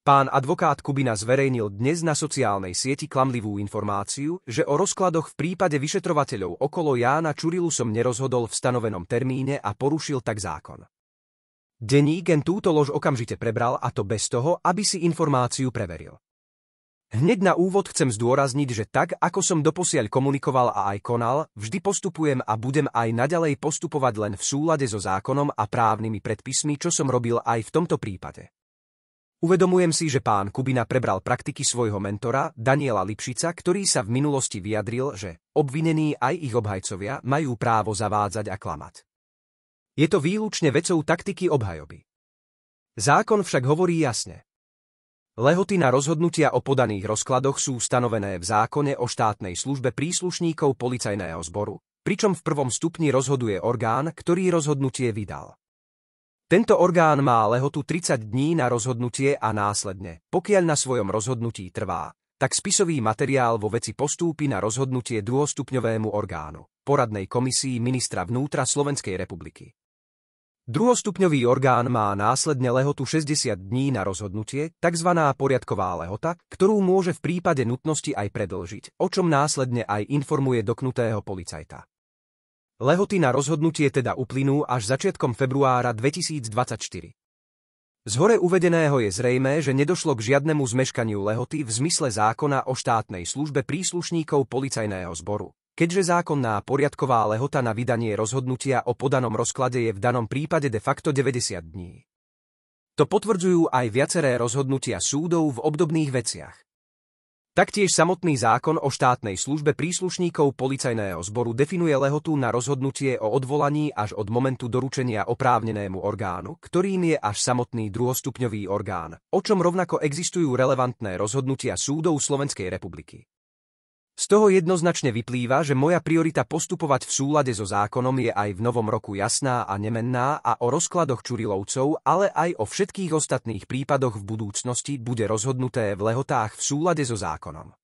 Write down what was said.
Pán advokát Kubina zverejnil dnes na sociálnej sieti klamlivú informáciu, že o rozkladoch v prípade vyšetrovateľov okolo Jána Čurilu som nerozhodol v stanovenom termíne a porušil tak zákon. Denník N túto lož okamžite prebral, a to bez toho, aby si informáciu preveril. Hneď na úvod chcem zdôrazniť, že tak, ako som doposiaľ komunikoval a aj konal, vždy postupujem a budem aj naďalej postupovať len v súlade so zákonom a právnymi predpismi, čo som robil aj v tomto prípade. Uvedomujem si, že pán Kubina prebral praktiky svojho mentora, Daniela Lipšica, ktorý sa v minulosti vyjadril, že obvinení aj ich obhajcovia majú právo zavádzať a klamať. Je to výlučne vecou taktiky obhajoby. Zákon však hovorí jasne. Lehoty na rozhodnutia o podaných rozkladoch sú stanovené v zákone o štátnej službe príslušníkov policajného zboru, pričom v prvom stupni rozhoduje orgán, ktorý rozhodnutie vydal. Tento orgán má lehotu 30 dní na rozhodnutie a následne, pokiaľ na svojom rozhodnutí trvá, tak spisový materiál vo veci postúpi na rozhodnutie druhostupňovému orgánu, poradnej komisii ministra vnútra Slovenskej republiky. Druhostupňový orgán má následne lehotu 60 dní na rozhodnutie, tzv. Poriadková lehota, ktorú môže v prípade nutnosti aj predĺžiť, o čom následne aj informuje dotknutého policajta. Lehoty na rozhodnutie teda uplynú až začiatkom februára 2024. Z hore uvedeného je zrejmé, že nedošlo k žiadnemu zmeškaniu lehoty v zmysle zákona o štátnej službe príslušníkov policajného zboru, keďže zákonná poriadková lehota na vydanie rozhodnutia o podanom rozklade je v danom prípade de facto 90 dní. To potvrdzujú aj viaceré rozhodnutia súdov v obdobných veciach. Taktiež samotný zákon o štátnej službe príslušníkov policajného zboru definuje lehotu na rozhodnutie o odvolaní až od momentu doručenia oprávnenému orgánu, ktorým je až samotný druhostupňový orgán, o čom rovnako existujú relevantné rozhodnutia súdov Slovenskej republiky. Z toho jednoznačne vyplýva, že moja priorita postupovať v súlade so zákonom je aj v novom roku jasná a nemenná a o rozkladoch Čurilovcov, ale aj o všetkých ostatných prípadoch v budúcnosti bude rozhodnuté v lehotách v súlade so zákonom.